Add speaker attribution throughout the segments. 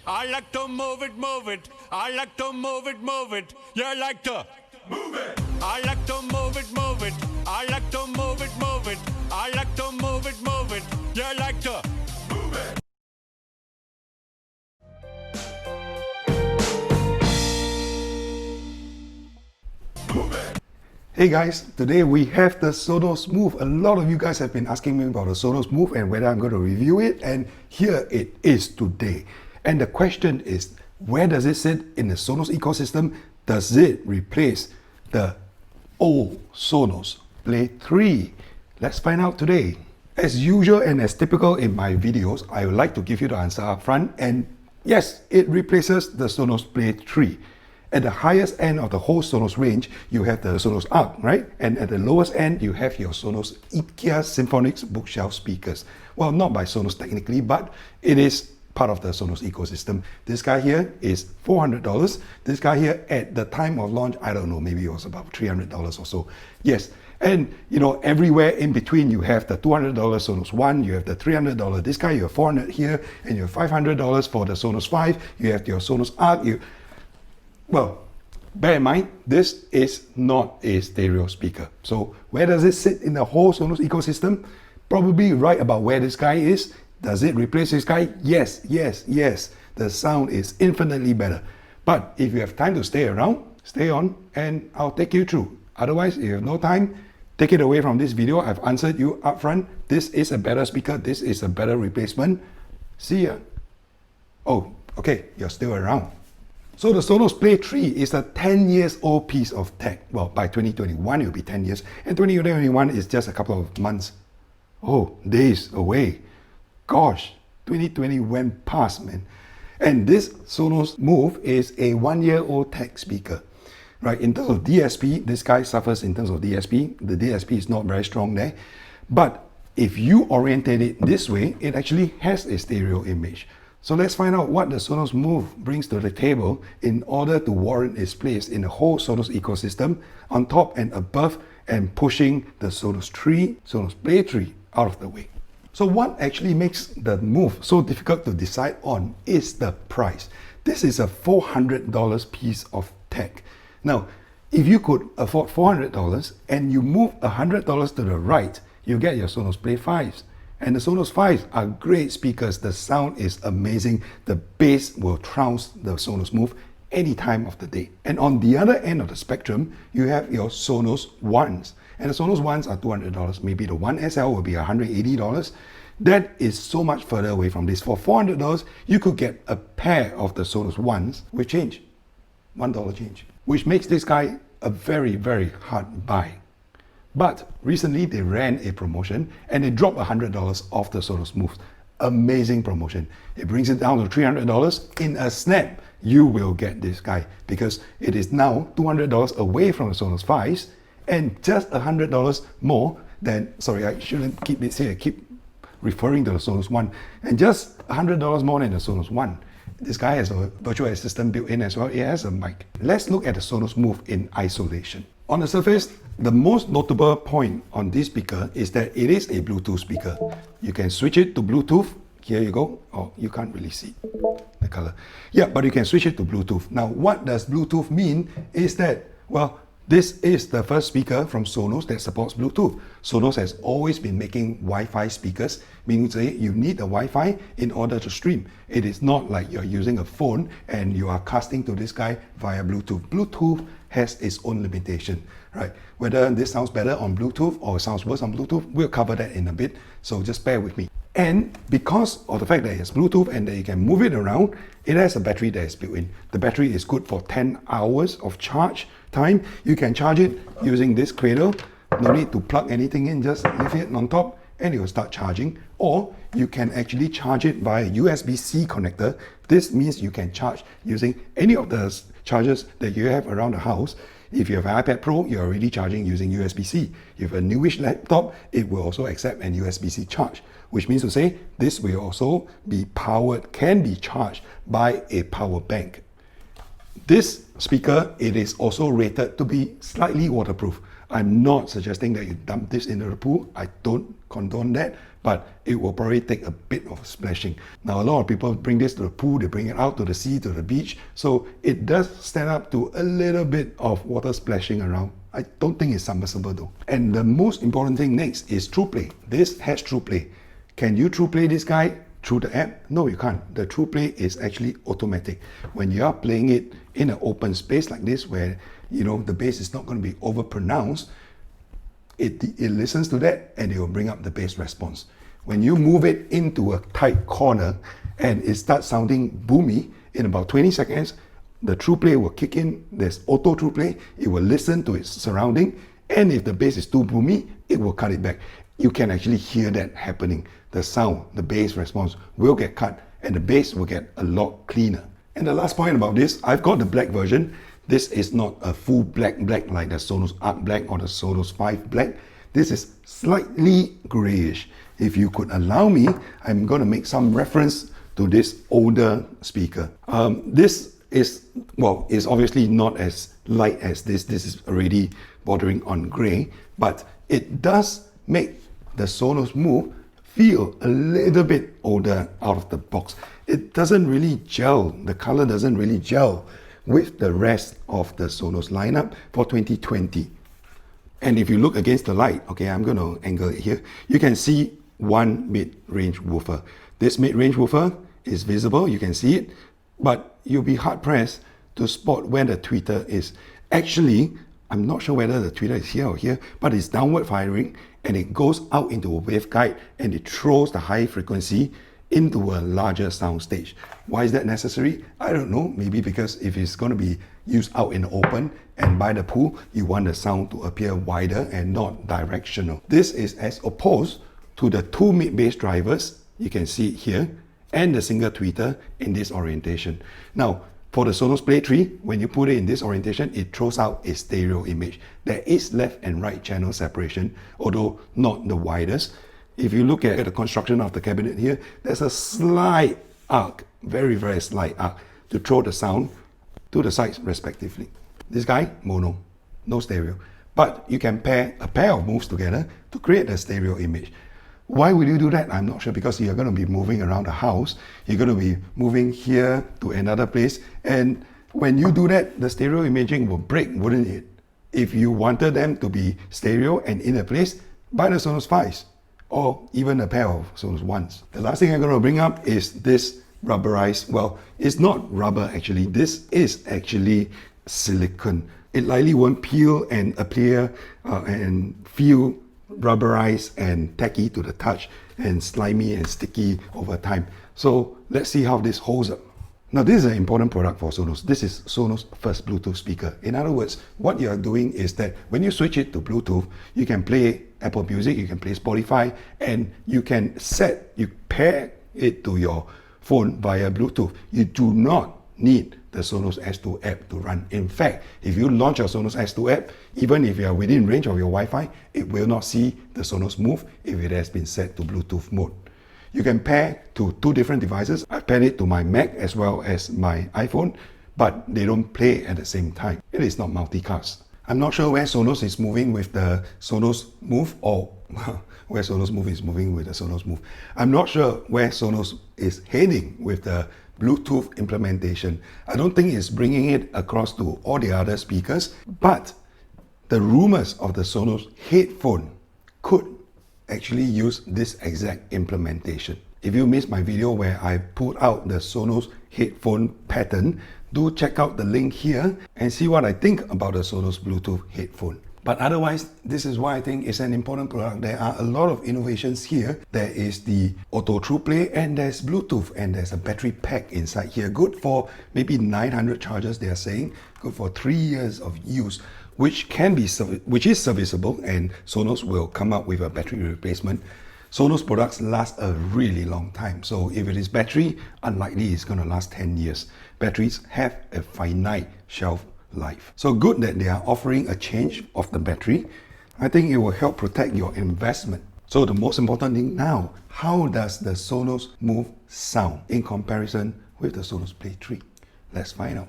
Speaker 1: I like to move it, move it. I like to move it, move it. You like to move it. I like to move it, move it. I like to move it, move it. I like to move it, move it. You like to move it.
Speaker 2: Hey guys, today we have the Sonos Move. A lot of you guys have been asking me about the Sonos Move and whether I'm going to review it, and here it is today. And the question is, where does it sit in the Sonos ecosystem? Does it replace the old Sonos Play 3? Let's find out today. As usual and as typical in my videos, I would like to give you the answer up front, and yes, it replaces the Sonos Play 3. At the highest end of the whole Sonos range, you have the Sonos Arc, right? And at the lowest end, you have your Sonos IKEA Symphonics bookshelf speakers. Well, not by Sonos technically, but it is part of the Sonos ecosystem. This guy here is $400. This guy here, at the time of launch, I don't know, maybe it was about $300 or so. Yes, and you know, everywhere in between, you have the $200 Sonos One, you have the $300 this guy, you have $400 here, and you have $500 for the Sonos 5. You have your Sonos Arc. Well, bear in mind, this is not a stereo speaker. So where does it sit in the whole Sonos ecosystem? Probably right about where this guy is. Does it replace this guy? Yes, yes, yes. The sound is infinitely better. But if you have time to stay around, stay on and I'll take you through. Otherwise, if you have no time, take it away from this video. I've answered you up front. This is a better speaker. This is a better replacement. See ya. Oh, okay, you're still around. So the Sonos Play 3 is a 10 years old piece of tech. Well, by 2021 it will be 10 years, and 2021 is just a couple of months. Oh, days away. Gosh, 2020 went past, man. And this Sonos Move is a 1-year-old tech speaker. Right, in terms of DSP, this guy suffers in terms of DSP. The DSP is not very strong there. But if you orientate it this way, it actually has a stereo image. So let's find out what the Sonos Move brings to the table in order to warrant its place in the whole Sonos ecosystem, on top and above and pushing the Sonos 3, Sonos Play 3 out of the way. So what actually makes the Move so difficult to decide on is the price. This is a $400 piece of tech. Now, if you could afford $400 and you move $100 to the right, you get your Sonos Play 5s. And the Sonos 5s are great speakers. The sound is amazing. The bass will trounce the Sonos Move any time of the day. And on the other end of the spectrum, you have your Sonos Ones. And the Sonos Ones are $200. Maybe the One SL will be $180. That is so much further away from this. For $400, you could get a pair of the Sonos Ones with change. $1 change. Which makes this guy a very, very hard buy. But recently they ran a promotion and they dropped $100 off the Sonos Move. Amazing promotion. It brings it down to $300. In a snap, you will get this guy because it is now $200 away from the Sonos 5s and just $100 more than, sorry, I shouldn't keep this here, I keep referring to the Sonos One, and just $100 more than the Sonos One. This guy has a virtual assistant built in as well. It has a mic. Let's look at the Sonos Move in isolation. On the surface, the most notable point on this speaker is that it is a Bluetooth speaker. You can switch it to Bluetooth. Here you go. Oh, you can't really see the color. Yeah, but you can switch it to Bluetooth. Now, what does Bluetooth mean is that, well, this is the first speaker from Sonos that supports Bluetooth. Sonos has always been making Wi-Fi speakers, meaning to say you need a Wi-Fi in order to stream. It is not like you're using a phone and you are casting to this guy via Bluetooth. Bluetooth has its own limitation, right? Whether this sounds better on Bluetooth or sounds worse on Bluetooth, we'll cover that in a bit, so just bear with me. And because of the fact that it has Bluetooth and that you can move it around, it has a battery that is built in. The battery is good for 10 hours of charge time. You can charge it using this cradle. No need to plug anything in, just leave it on top and it will start charging. Or you can actually charge it via USB-C connector. This means you can charge using any of the chargers that you have around the house. If you have an iPad Pro, you're already charging using USB-C. If you have a newish laptop, it will also accept an USB-C charge, which means to say this will also be powered, can be charged by a power bank. This speaker, it is also rated to be slightly waterproof. I'm not suggesting that you dump this into the pool. I don't condone that, but it will probably take a bit of splashing. Now, a lot of people bring this to the pool, they bring it out to the sea, to the beach, so it does stand up to a little bit of water splashing around. I don't think it's submersible though. And the most important thing next is TruePlay. This has TruePlay. Can you TruePlay this guy through the app? No, you can't. The TruePlay is actually automatic. When you are playing it in an open space like this, where the bass is not going to be over pronounced, it listens to that and it will bring up the bass response. When you move it into a tight corner and it starts sounding boomy, in about 20 seconds, the TruePlay will kick in. There's auto TruePlay. It will listen to its surrounding, and if the bass is too boomy, it will cut it back. You can actually hear that happening. The sound, the bass response will get cut and the bass will get a lot cleaner. And the last point about this, I've got the black version. This is not a full black like the Sonos Arc Black or the Sonos 5 Black. This is slightly grayish. If you could allow me, I'm going to make some reference to this older speaker. This is obviously not as light as this. This is already bordering on gray, but it does make the Sonos Move feel a little bit older out of the box. It doesn't really gel, the color doesn't really gel with the rest of the Sonos lineup for 2020. And if you look against the light, okay, I'm going to angle it here, you can see one mid-range woofer. This mid-range woofer is visible, you can see it, but you'll be hard-pressed to spot where the tweeter is. Actually, I'm not sure whether the tweeter is here or here, but it's downward firing and it goes out into a waveguide and it throws the high frequency into a larger sound stage. Why is that necessary? I don't know. Maybe because if it's going to be used out in the open and by the pool, you want the sound to appear wider and not directional. This is as opposed to the two mid-bass drivers, you can see it here, and the single tweeter in this orientation. Now, for the Sonos Play 3, when you put it in this orientation, it throws out a stereo image. There is left and right channel separation, although not the widest. If you look at the construction of the cabinet here, there's a slight arc, very, very slight arc, to throw the sound to the sides respectively. This guy, mono, no stereo. But you can pair a pair of moves together to create a stereo image. Why would you do that? I'm not sure, because you're going to be moving around the house. You're going to be moving here to another place. And when you do that, the stereo imaging will break, wouldn't it? If you wanted them to be stereo and in a place, buy the Sonos 5s or even a pair of Sonos 1s. The last thing I'm going to bring up is this rubberized, well, it's not rubber actually. This is actually silicone. It likely won't peel and appear and feel rubberized and tacky to the touch and slimy and sticky over time. So let's see how this holds up. Now, this is an important product for Sonos. This is Sonos' first Bluetooth speaker. In other words, what you are doing is that when you switch it to Bluetooth, you can play Apple Music, you can play Spotify, and you pair it to your phone via Bluetooth. You do not need the Sonos S2 app to run. In fact, if you launch your Sonos S2 app, even if you are within range of your Wi-Fi, it will not see the Sonos Move if it has been set to Bluetooth mode. You can pair to two different devices. I've paired it to my Mac as well as my iPhone, but they don't play at the same time. It is not multicast. I'm not sure where Sonos is moving with the Sonos Move, or where Sonos Move is moving with the Sonos Move. I'm not sure where Sonos is heading with the Bluetooth implementation. I don't think it's bringing it across to all the other speakers, but the rumors of the Sonos headphone could actually use this exact implementation. If you missed my video where I put out the Sonos headphone pattern, do check out the link here and see what I think about the Sonos Bluetooth headphone. But otherwise, this is why I think it's an important product. There are a lot of innovations here. There is the Auto TruePlay and there's Bluetooth and there's a battery pack inside here. Good for maybe 900 charges, they are saying. Good for 3 years of use, which is serviceable, and Sonos will come up with a battery replacement. Sonos products last a really long time. So if it is battery, unlikely it's going to last 10 years. Batteries have a finite shelf life. So good that they are offering a change of the battery. I think it will help protect your investment. So the most important thing now, how does the Sonos Move sound in comparison with the Sonos Play 3? Let's find out.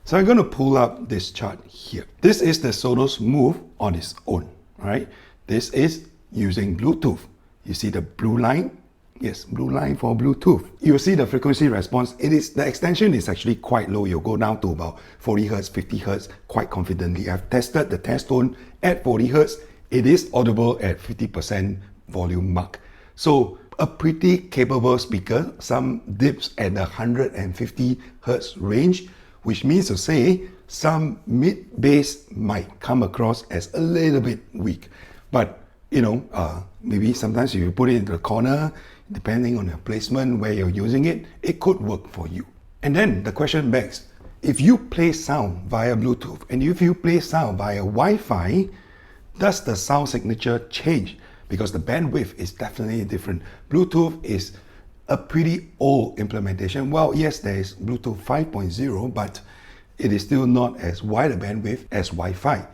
Speaker 2: So I'm going to pull up this chart here. This is the Sonos Move on its own, right? This is using Bluetooth. You see the blue line? Yes, blue line for Bluetooth. You'll see the frequency response. The extension is actually quite low. You'll go down to about 40 Hz, 50 Hz quite confidently. I've tested the test tone at 40 Hz. It is audible at 50% volume mark. So a pretty capable speaker, some dips at the 150 Hz range, which means to say some mid bass might come across as a little bit weak. But maybe sometimes if you put it into the corner, depending on your placement, where you're using it, it could work for you. And then the question begs, if you play sound via Bluetooth and if you play sound via Wi-Fi, does the sound signature change? Because the bandwidth is definitely different. Bluetooth is a pretty old implementation. Well, yes, there is Bluetooth 5.0, but it is still not as wide a bandwidth as Wi-Fi.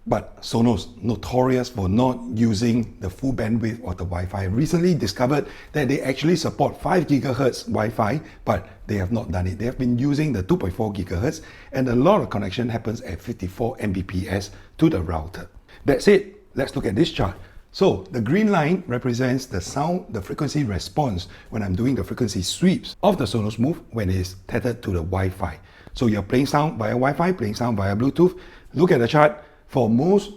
Speaker 2: But Sonos, notorious for not using the full bandwidth of the Wi-Fi, recently discovered that they actually support 5 GHz Wi-Fi, but they have not done it. They have been using the 2.4 GHz, and a lot of connection happens at 54 Mbps to the router. That's it. Let's look at this chart. So the green line represents the sound, the frequency response when I'm doing the frequency sweeps of the Sonos Move when it's tethered to the Wi-Fi. So you're playing sound via Wi-Fi, playing sound via Bluetooth. Look at the chart. For most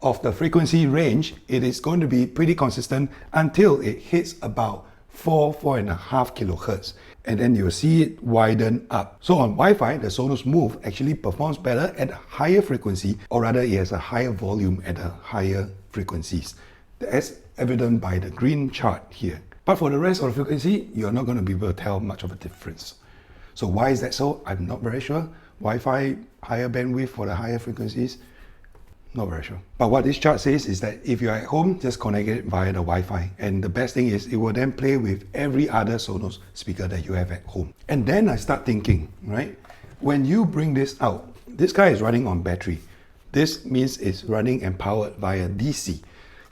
Speaker 2: of the frequency range, it is going to be pretty consistent until it hits about 4.5 kilohertz. And then you'll see it widen up. So on Wi-Fi, the Sonos Move actually performs better at a higher frequency, or rather it has a higher volume at a higher frequencies. That's evident by the green chart here. But for the rest of the frequency, you're not going to be able to tell much of a difference. So why is that so? I'm not very sure. Wi-Fi, higher bandwidth for the higher frequencies. Not very sure. But what this chart says is that if you're at home, just connect it via the Wi-Fi. And the best thing is it will then play with every other Sonos speaker that you have at home. And then I start thinking, right? When you bring this out, this guy is running on battery. This means it's running and powered via DC.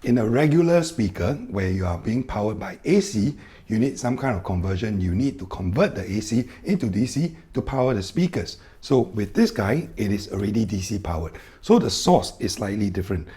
Speaker 2: In a regular speaker, where you are being powered by AC, you need some kind of conversion. You need to convert the AC into DC to power the speakers. So with this guy, it is already DC powered. So the source is slightly different.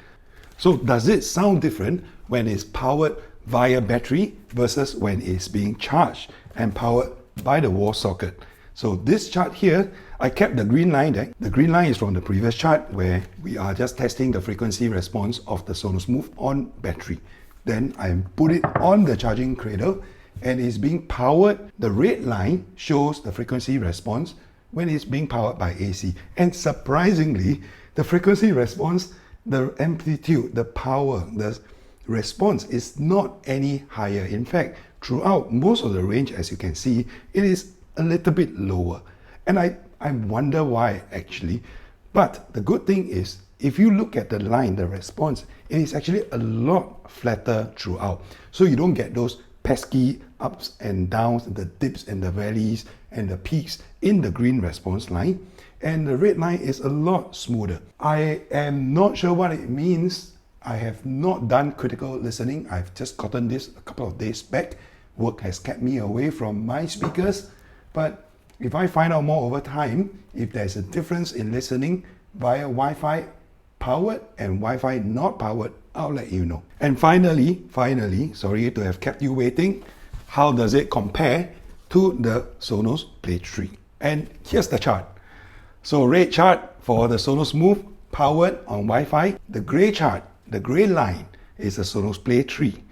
Speaker 2: So does it sound different when it's powered via battery versus when it's being charged and powered by the wall socket? So this chart here, I kept the green line there. The green line is from the previous chart where we are just testing the frequency response of the Sonos Move on battery. Then I put it on the charging cradle and it's being powered. The red line shows the frequency response when it's being powered by AC. And surprisingly, the frequency response, the amplitude, the power, the response is not any higher. In fact, throughout most of the range, as you can see, it is a little bit lower. And I wonder why actually. But the good thing is, if you look at the line, the response, it is actually a lot flatter throughout. So you don't get those pesky ups and downs, the dips and the valleys and the peaks in the green response line. And the red line is a lot smoother. I am not sure what it means. I have not done critical listening. I've just gotten this a couple of days back. Work has kept me away from my speakers. But if I find out more over time, if there's a difference in listening via Wi-Fi powered and Wi-Fi not powered, I'll let you know. And finally, sorry to have kept you waiting, how does it compare to the Sonos Play 3? And here's the chart. So red chart for the Sonos Move powered on Wi-Fi. The gray chart, the gray line is the Sonos Play 3.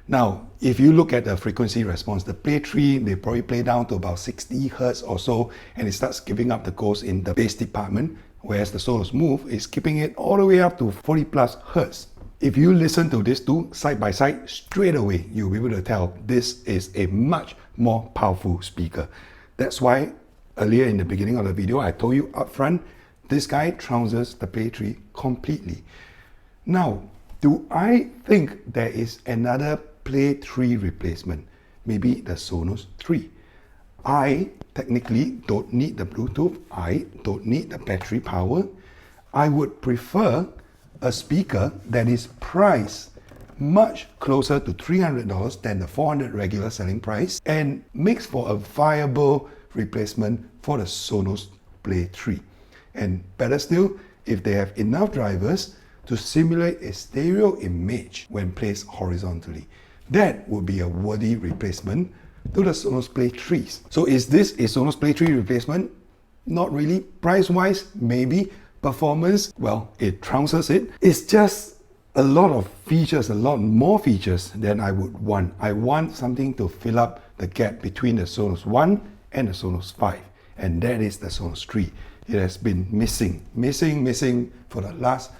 Speaker 2: Now, if you look at the frequency response, the Play 3, they probably play down to about 60 Hz or so, and it starts giving up the ghost in the bass department, whereas the Sonos Move is keeping it all the way up to 40 plus Hz. If you listen to these two side by side, straight away, you'll be able to tell this is a much more powerful speaker. That's why earlier in the beginning of the video, I told you up front, this guy trounces the Play 3 completely. Now, do I think there is another Play 3 replacement? Maybe the Sonos 3. I technically don't need the Bluetooth. I don't need the battery power. I would prefer a speaker that is priced much closer to $300 than the $400 regular selling price and makes for a viable replacement for the Sonos Play 3. And better still, if they have enough drivers to simulate a stereo image when placed horizontally. That would be a worthy replacement to the Sonos Play 3s. So is this a Sonos Play 3 replacement? Not really. Price-wise, maybe. Performance, well, it trounces it. It's just a lot of features, a lot more features than I would want. I want something to fill up the gap between the Sonos 1 and the Sonos 5. And that is the Sonos 3. It has been missing for the last,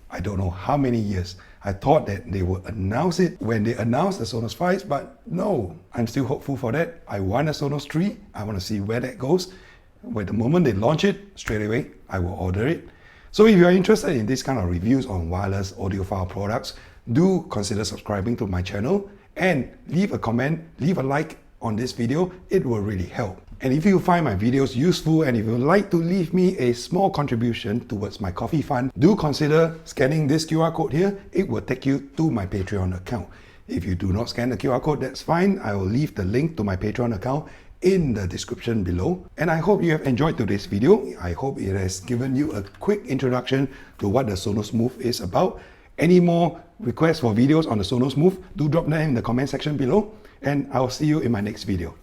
Speaker 2: I don't know how many years. I thought that they would announce it when they announced the Sonos 5s, but no, I'm still hopeful for that. I want a Sonos 3. I want to see where that goes. When the moment they launch it, straight away, I will order it. So if you are interested in this kind of reviews on wireless audiophile products, do consider subscribing to my channel and leave a comment, leave a like on this video. It will really help. And if you find my videos useful and if you would like to leave me a small contribution towards my coffee fund, do consider scanning this QR code here. It will take you to my Patreon account. If you do not scan the QR code, that's fine. I will leave the link to my Patreon account in the description below. And I hope you have enjoyed today's video. I hope it has given you a quick introduction to what the Sonos Move is about. Any more requests for videos on the Sonos Move, do drop them in the comment section below. And I'll see you in my next video.